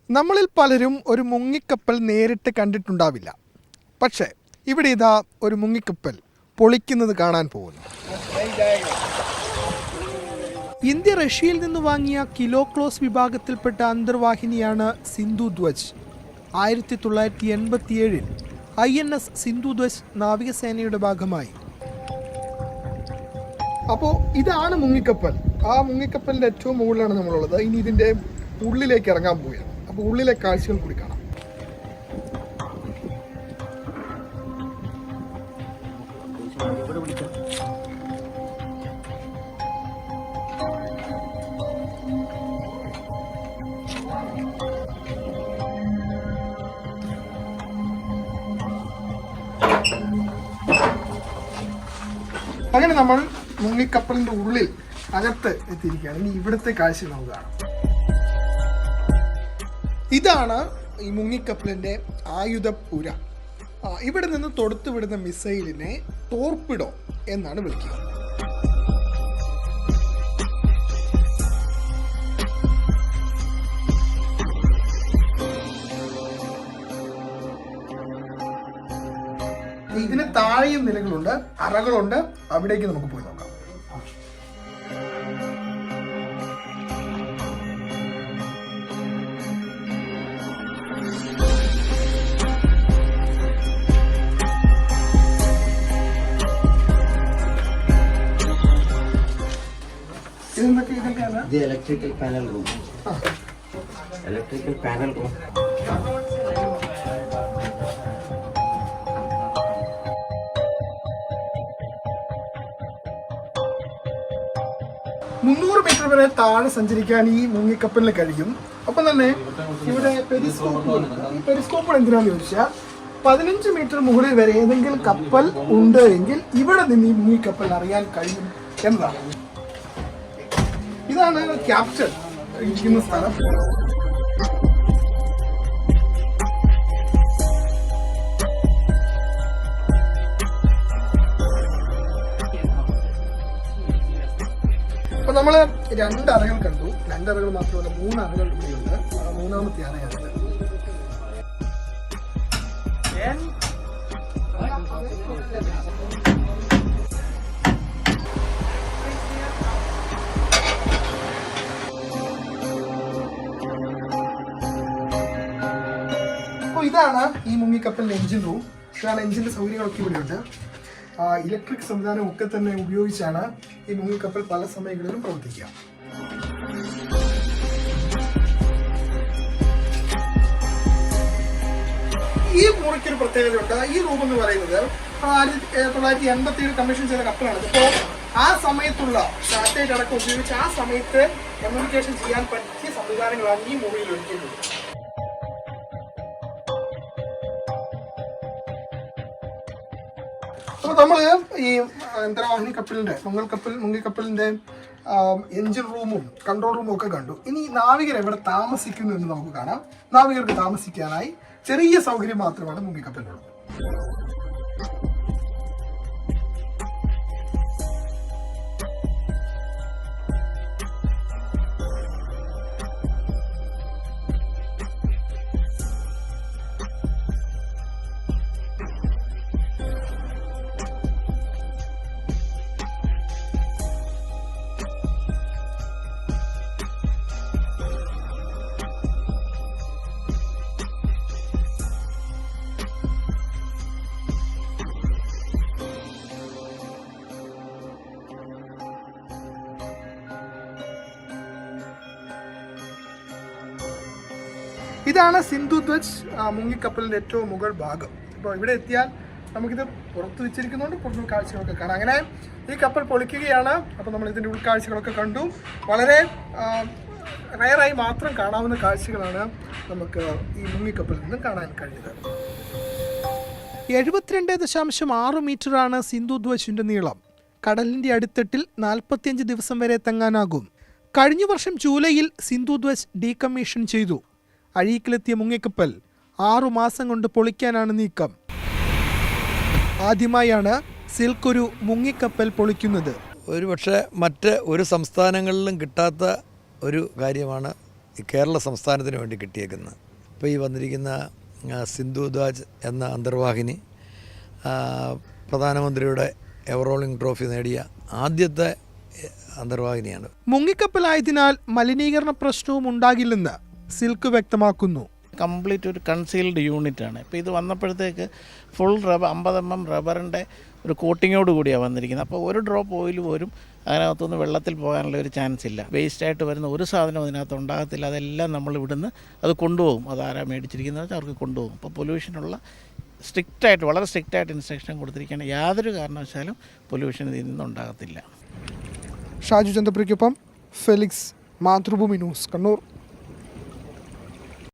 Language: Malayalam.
നമ്മളിൽ പലരും ഒരു മുങ്ങിക്കപ്പൽ നേരിട്ട് കണ്ടിട്ടുണ്ടാവില്ല. പക്ഷേ ഇവിടെ ഇതാ ഒരു മുങ്ങിക്കപ്പൽ പൊളിക്കുന്നത് കാണാൻ പോകുന്നു. ഇന്ത്യ റഷ്യയിൽ നിന്ന് വാങ്ങിയ കിലോ ക്ലോസ് വിഭാഗത്തിൽപ്പെട്ട അന്തർവാഹിനിയാണ് സിന്ധുധ്വജ്. 1987 INS സിന്ധുധ്വജ് നാവികസേനയുടെ ഭാഗമായി. അപ്പോൾ ഇതാണ് മുങ്ങിക്കപ്പൽ. ആ മുങ്ങിക്കപ്പലിൻ്റെ ഏറ്റവും മുകളിലാണ് നമ്മളുള്ളത്. ഇനി ഇതിൻ്റെ ഉള്ളിലേക്ക് ഇറങ്ങാൻ പോവുകയാണ്. അപ്പോൾ ഉള്ളിലെ കാഴ്ചകൾ കൂടി കാണാം. അങ്ങനെ നമ്മൾ മുങ്ങിക്കപ്പലിന്റെ ഉള്ളിൽ അകത്ത് എത്തിയിരിക്കുകയാണ്. ഇനി ഇവിടുത്തെ കാഴ്ച നമുക്ക് കാണാം. ഇതാണ് ഈ മുങ്ങിക്കപ്പലിന്റെ ആയുധപ്പുര. ഇവിടെ നിന്ന് തൊടുത്തു വിടുന്ന മിസൈലിനെ ടോർപിഡോ എന്നാണ് വിളിക്കുക. ഇതിന് താഴെയും നിലകളുണ്ട്, അറകളുണ്ട്. അവിടേക്ക് നമുക്ക് പോയി നോക്കാം. ഇത് electrical panel room. Electrical panel room. Metre വരെ താഴെ സഞ്ചരിക്കാൻ ഈ മുങ്ങിക്കപ്പലിന് കഴിയും. ഒപ്പം തന്നെ ഇവിടെ പെരിസ്കോപ്പ് എന്തിനാന്ന് ചോദിച്ചാൽ 15 മീറ്റർ മുകളിൽ വരെ ഏതെങ്കിലും കപ്പൽ ഉണ്ട് എങ്കിൽ ഇവിടെ നിന്ന് ഈ മുങ്ങിക്കപ്പൽ അറിയാൻ കഴിയും എന്നതാണ്. ഇതാണ് ക്യാപ്റ്റൻ ഇരിക്കുന്ന സ്ഥലം. അപ്പൊ നമ്മള് 2 അറകൾ കണ്ടു. 2 അറകൾ മാത്രമല്ല, 3 അറകൾ ഇവിടെയുണ്ട്. മൂന്നാമത്തെ അറയാണ്. അപ്പോൾ ഇതാണ് ഈ മുങ്ങിക്കപ്പലിന്റെ എഞ്ചിൻ റൂം. ഇതാണ് എഞ്ചിന്റെ സൗകര്യങ്ങളൊക്കെ ഇവിടെയുണ്ട്. ഇലക്ട്രിക് സംവിധാനം ഒക്കെ തന്നെ ഉപയോഗിച്ചാണ് ഈ മുങ്ങിക്കപ്പൽ പല സമയങ്ങളിലും പ്രവർത്തിക്കുക. ഈ മുറിക്കൊരു പ്രത്യേകതയുണ്ട്. ഈ റൂം എന്ന് പറയുന്നത് 1987 കമ്മീഷൻ ചെയ്ത കപ്പലാണ്. ഇപ്പോൾ ആ സമയത്തുള്ള സാറ്റലൈറ്റ് അടക്കം ഉപയോഗിച്ച് ആ സമയത്ത് കമ്മ്യൂണിക്കേഷൻ ചെയ്യാൻ പറ്റിയ സംവിധാനങ്ങളാണ് ഈ മുറിയിൽ ഒരുക്കിയിട്ടുള്ളത്. അപ്പോൾ നമ്മൾ ഈ അന്തർവാഹിനി കപ്പലിന്റെ മുങ്ങിക്കപ്പലിന്റെ എഞ്ചിൻ റൂമും കൺട്രോൾ റൂമും ഒക്കെ കണ്ടു. ഇനി നാവികർ എവിടെ താമസിക്കുന്നു എന്ന് നമുക്ക് കാണാം. നാവികർക്ക് താമസിക്കാനായി ചെറിയ സൗകര്യം മാത്രമാണ് മുങ്ങിക്കപ്പലിനുള്ളത്. ഇതാണ് സിന്ധുധ്വജ് മുങ്ങിക്കപ്പലിന്റെ ഏറ്റവും മുകൾ ഭാഗം. അപ്പോൾ ഇവിടെ എത്തിയാൽ നമുക്കിത് പുറത്ത് വെച്ചിരിക്കുന്നതുകൊണ്ട് പുറത്തുള്ള കാഴ്ചകളൊക്കെ കാണാം. അങ്ങനെ ഈ കപ്പൽ പൊളിക്കുകയാണ്. അപ്പോൾ നമ്മൾ ഇതിൻ്റെ ഉൾക്കാഴ്ചകളൊക്കെ കണ്ടു. വളരെ റയറായി മാത്രം കാണാവുന്ന കാഴ്ചകളാണ് നമുക്ക് ഈ മുങ്ങിക്കപ്പലിൽ നിന്ന് കാണാൻ കഴിഞ്ഞത്. 72.6 മീറ്ററാണ് സിന്ധുധ്വജിന്റെ നീളം. കടലിന്റെ അടിത്തട്ടിൽ 45 ദിവസം വരെ തങ്ങാനാകും. കഴിഞ്ഞ വർഷം ജൂലൈയിൽ സിന്ധുധ്വജ് ഡീകമ്മീഷൻ ചെയ്തു. അഴീക്കിലെത്തിയ മുങ്ങിക്കപ്പൽ 6 മാസം കൊണ്ട് പൊളിക്കാനാണ് നീക്കം. ആദ്യമായാണ് സിൽക്ക് ഒരു മുങ്ങിക്കപ്പൽ പൊളിക്കുന്നത്. ഒരു പക്ഷേ മറ്റ് ഒരു സംസ്ഥാനങ്ങളിലും കിട്ടാത്ത ഒരു കാര്യമാണ് ഈ കേരള സംസ്ഥാനത്തിന് വേണ്ടി കിട്ടിയേക്കുന്നത്. ഇപ്പോൾ ഈ വന്നിരിക്കുന്ന സിന്ധുധ്വജ് എന്ന അന്തർവാഹിനി പ്രധാനമന്ത്രിയുടെ എവറോളിംഗ് ട്രോഫി നേടിയ ആദ്യത്തെ അന്തർവാഹിനിയാണ്. മുങ്ങിക്കപ്പലായതിനാൽ മലിനീകരണ പ്രശ്നവും ഉണ്ടാകില്ലെന്ന് സിൽക്ക് വ്യക്തമാക്കുന്നു. കംപ്ലീറ്റ് ഒരു കൺസീൽഡ് യൂണിറ്റാണ്. ഇപ്പോൾ ഇത് വന്നപ്പോഴത്തേക്ക് ഫുൾ റബ്ബർ 50 mm റബ്ബറിൻ്റെ ഒരു കോട്ടിങ്ങോട് കൂടിയാണ് വന്നിരിക്കുന്നത്. അപ്പോൾ ഒരു ഡ്രോപ്പ് ഓയിൽ പോലും അതിനകത്തുനിന്ന് വെള്ളത്തിൽ പോകാനുള്ള ഒരു ചാൻസ് ഇല്ല. വേസ്റ്റായിട്ട് വരുന്ന ഒരു സാധനവും അതിനകത്ത് ഉണ്ടാകത്തില്ല. അതെല്ലാം നമ്മൾ ഇവിടുന്ന് അത് കൊണ്ടുപോകും. അതാരാ മേടിച്ചിരിക്കുന്നത് വെച്ചാൽ അവർക്ക് കൊണ്ടുപോകും. അപ്പോൾ പൊല്യൂഷനുള്ള വളരെ സ്ട്രിക്റ്റായിട്ട് ഇൻസ്ട്രക്ഷൻ കൊടുത്തിരിക്കുകയാണ്. യാതൊരു കാരണവശാലും പൊല്യൂഷൻ ഇതിൽ നിന്നുണ്ടാകത്തില്ല. ഷാജു ചന്ദ്രപ്രയ്ക്കൊപ്പം ഫെലിക്സ്, മാതൃഭൂമി ന്യൂസ്, കണ്ണൂർ.